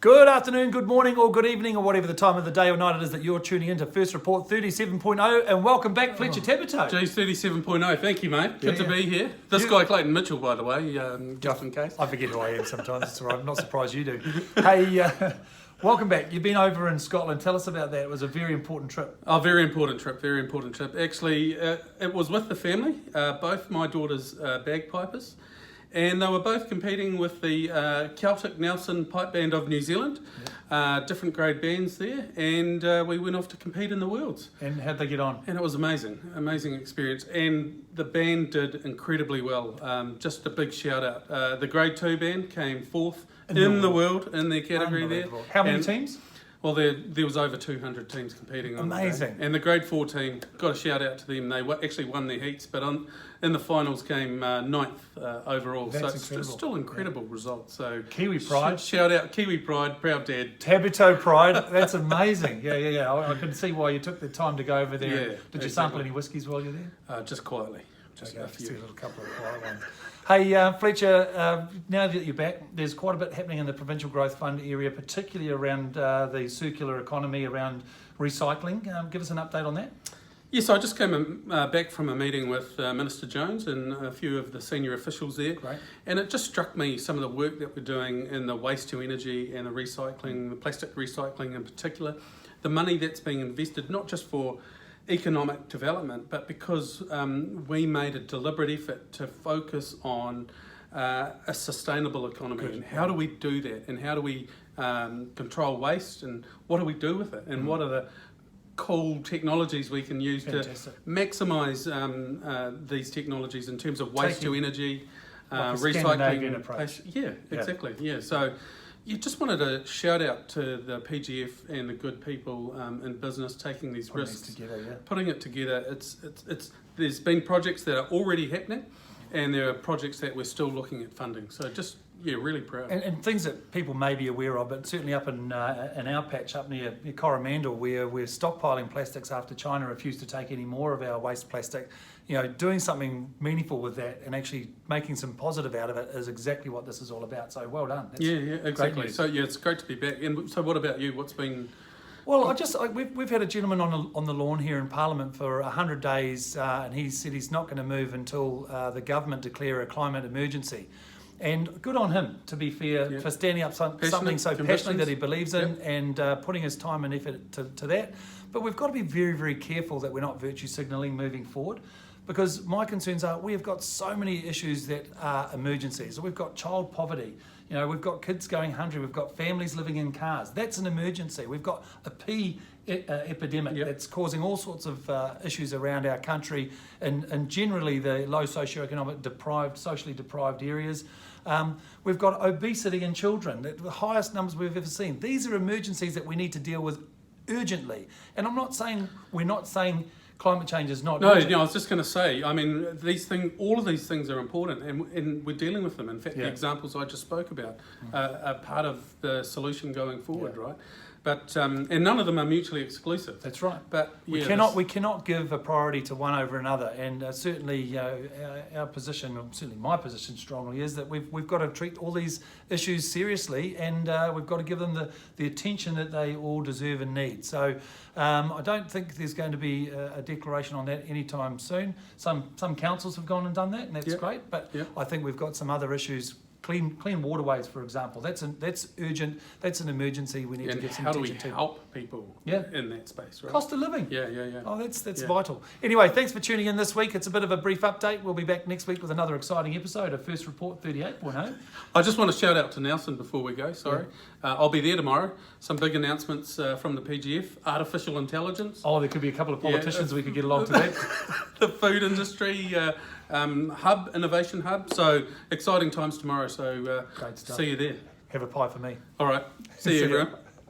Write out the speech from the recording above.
Good afternoon, good morning, or good evening, or whatever the time of the day or night it is that you're tuning in to First Report 37.0, and welcome back, Fletch Tabito. Geez, 37.0 Thank you, mate. Good to be here. This guy, Clayton Mitchell, by the way, just in case. I forget who I am sometimes, it's all right. I'm not surprised you do. Hey, welcome back. You've been over in Scotland. Tell us about that. It was a very important trip. Oh, very important trip. Actually, it was with the family. Both my daughters are bagpipers. And they were both competing with the Celtic Nelson Pipe Band of New Zealand, different grade bands there, and we went off to compete in the Worlds. And how'd they get on? And it was amazing experience. And the band did incredibly well. Just a big shout out. The grade 2 band came fourth in the world in their category there. How many teams? Well, there was over 200 teams competing on Amazing. And the grade 4 team, got a shout out to them. They actually won their heats, but in the finals came ninth overall. That's so it's still incredible results. So Kiwi pride. Shout out Kiwi pride, proud dad. Tabito pride. That's amazing. Yeah. I can see why you took the time to go over there. Yeah, Did you sample any whiskies while you're there? Just quietly. Just Okay, a few. a little couple of quiet ones. Hey, Fletcher, now that you're back, there's quite a bit happening in the Provincial Growth Fund area, particularly around the circular economy, around recycling. Give us an update on that. Yes, I just came back from a meeting with Minister Jones and a few of the senior officials there. Great. And it just struck me some of the work that we're doing in the waste to energy and the recycling, the plastic recycling in particular, the money that's being invested not just for economic development, but because we made a deliberate effort to focus on a sustainable economy. Good. And how do we do that, and how do we control waste, and what do we do with it, and what are the cool technologies we can use to maximise these technologies in terms of waste to energy, recycling approach. Yeah, exactly. Yeah, so you just wanted to shout out to the PGF and the good people in business taking these risks, putting it together. It's there's been projects that are already happening, and there are projects that we're still looking at funding. So just really proud. And things that people may be aware of, but certainly up in our patch up near Coromandel, where we're stockpiling plastics after China refused to take any more of our waste plastic. You know, doing something meaningful with that and actually making some positive out of it is exactly what this is all about. So well done. That's exactly. So it's great to be back. And so what about you? What's been? Well, we've had a gentleman on the lawn here in Parliament for 100 days, and he said he's not going to move until the government declare a climate emergency. And good on him, to be fair, for standing up something so passionately that he believes in and putting his time and effort to that. But we've got to be very, very careful that we're not virtue signalling moving forward, because my concerns are we have got so many issues that are emergencies. We've got child poverty. You know, we've got kids going hungry. We've got families living in cars. That's an emergency. We've got a pea epidemic that's causing all sorts of issues around our country and generally the low socioeconomic socially deprived areas. We've got obesity in children, the highest numbers we've ever seen. These are emergencies that we need to deal with urgently. And we're not saying climate change is not urgent. No, I was just going to say, I mean, all of these things are important, and we're dealing with them. In fact, the examples I just spoke about are part of the solution going forward, right? But and none of them are mutually exclusive. That's right. But we cannot give a priority to one over another. And certainly our position, or certainly my position strongly, is that we've got to treat all these issues seriously, and we've got to give them the attention that they all deserve and need. So I don't think there's going to be a declaration on that anytime soon. Some councils have gone and done that, and that's great. But I think we've got some other issues. Clean waterways, for example. That's urgent. That's an emergency. We need to give some attention to. How do we help people in that space? Right? Cost of living. Yeah. Oh, that's vital. Anyway, thanks for tuning in this week. It's a bit of a brief update. We'll be back next week with another exciting episode of First Report 38.0. I just want to shout out to Nelson before we go. Sorry, I'll be there tomorrow. Some big announcements from the PGF. Artificial intelligence. Oh, there could be a couple of politicians we could get along to that. The food industry. Innovation hub. So exciting times tomorrow. So great stuff. See you there. Have a pie for me. All right. See you, everyone.